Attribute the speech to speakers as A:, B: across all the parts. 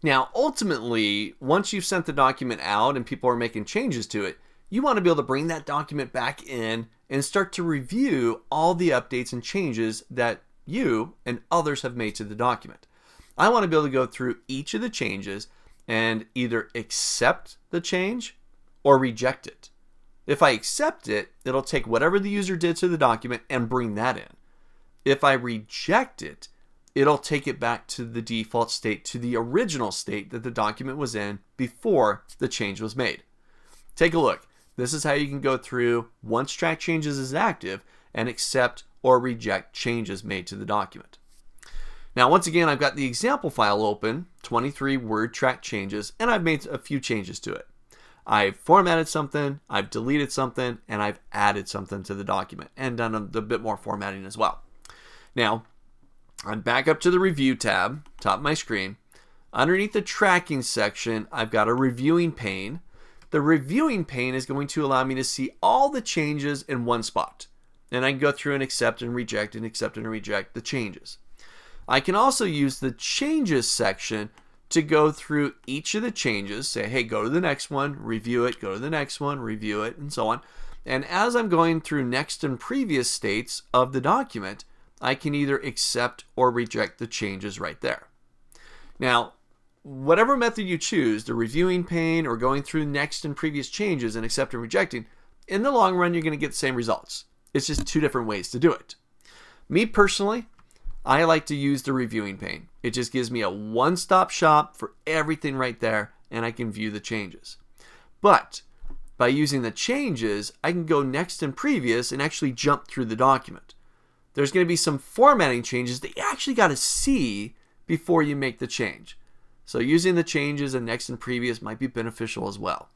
A: Now, ultimately, once you've sent the document out and people are making changes to it, you want to be able to bring that document back in and start to review all the updates and changes that you and others have made to the document. I want to be able to go through each of the changes and either accept the change or reject it. If I accept it, it'll take whatever the user did to the document and bring that in. If I reject it, it'll take it back to the default state, to the original state that the document was in before the change was made. Take a look. This is how you can go through once track changes is active and accept or reject changes made to the document. Now, once again, I've got the example file open, 23 word track changes, and I've made a few changes to it. I've formatted something, I've deleted something, and I've added something to the document and done a bit more formatting as well. Now, I'm back up to the review tab, top of my screen. Underneath the tracking section, I've got a reviewing pane. The reviewing pane is going to allow me to see all the changes in one spot. And I can go through and accept and reject and accept and reject the changes. I can also use the changes section to go through each of the changes, say, hey, go to the next one, review it, go to the next one, review it, and so on. And as I'm going through next and previous states of the document, I can either accept or reject the changes right there. Now, whatever method you choose, the reviewing pane or going through next and previous changes and accepting and rejecting, in the long run, you're going to get the same results. It's just two different ways to do it. Me personally, I like to use the reviewing pane. It just gives me a one-stop shop for everything right there, and I can view the changes. But by using the changes, I can go next and previous and actually jump through the document. There's going to be some formatting changes that you actually got to see before you make the change. So using the changes and next and previous might be beneficial as well.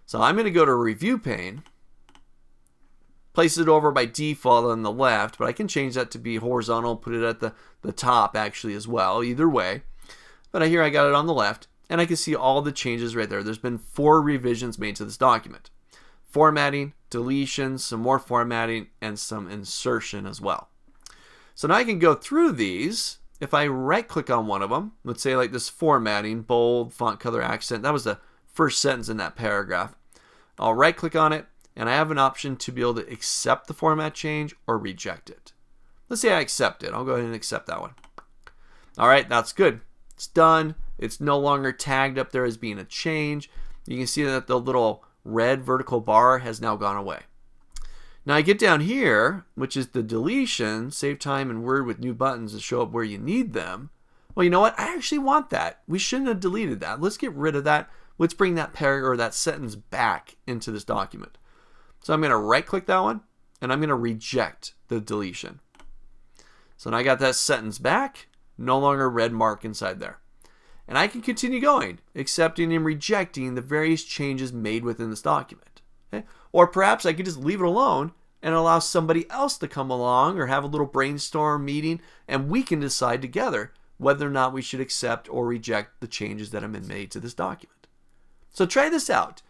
A: So I'm going to go to review pane, place it over by default on the left, but I can change that to be horizontal, put it at the top actually as well, either way. But here I got it on the left, and I can see all the changes right there. There's been 4 revisions made to this document. Formatting, deletion, some more formatting, and some insertion as well. So now I can go through these. If I right click on one of them, let's say like this formatting, bold, font color, accent, that was the first sentence in that paragraph. I'll right click on it, and I have an option to be able to accept the format change or reject it. Let's say I accept it. I'll go ahead and accept that one. All right, that's good. It's done. It's no longer tagged up there as being a change. You can see that the little red vertical bar has now gone away. Now I get down here, which is the deletion, save time and Word with new buttons to show up where you need them. Well, you know what? I actually want that. We shouldn't have deleted that. Let's get rid of that. Let's bring that paragraph or that sentence back into this document. So I'm going to right click that one, and I'm going to reject the deletion. So now I got that sentence back, no longer a red mark inside there. And I can continue going, accepting and rejecting the various changes made within this document. Okay? Or perhaps I could just leave it alone and allow somebody else to come along or have a little brainstorm meeting, and we can decide together whether or not we should accept or reject the changes that have been made to this document. So try this out.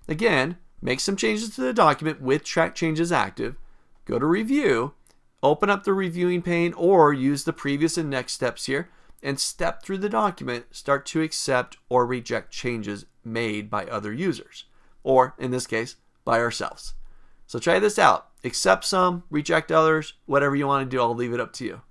A: Again, make some changes to the document with track changes active, go to review, open up the reviewing pane or use the previous and next steps here, and step through the document, start to accept or reject changes made by other users, or in this case, by ourselves. So try this out. Accept some, reject others, whatever you want to do, I'll leave it up to you.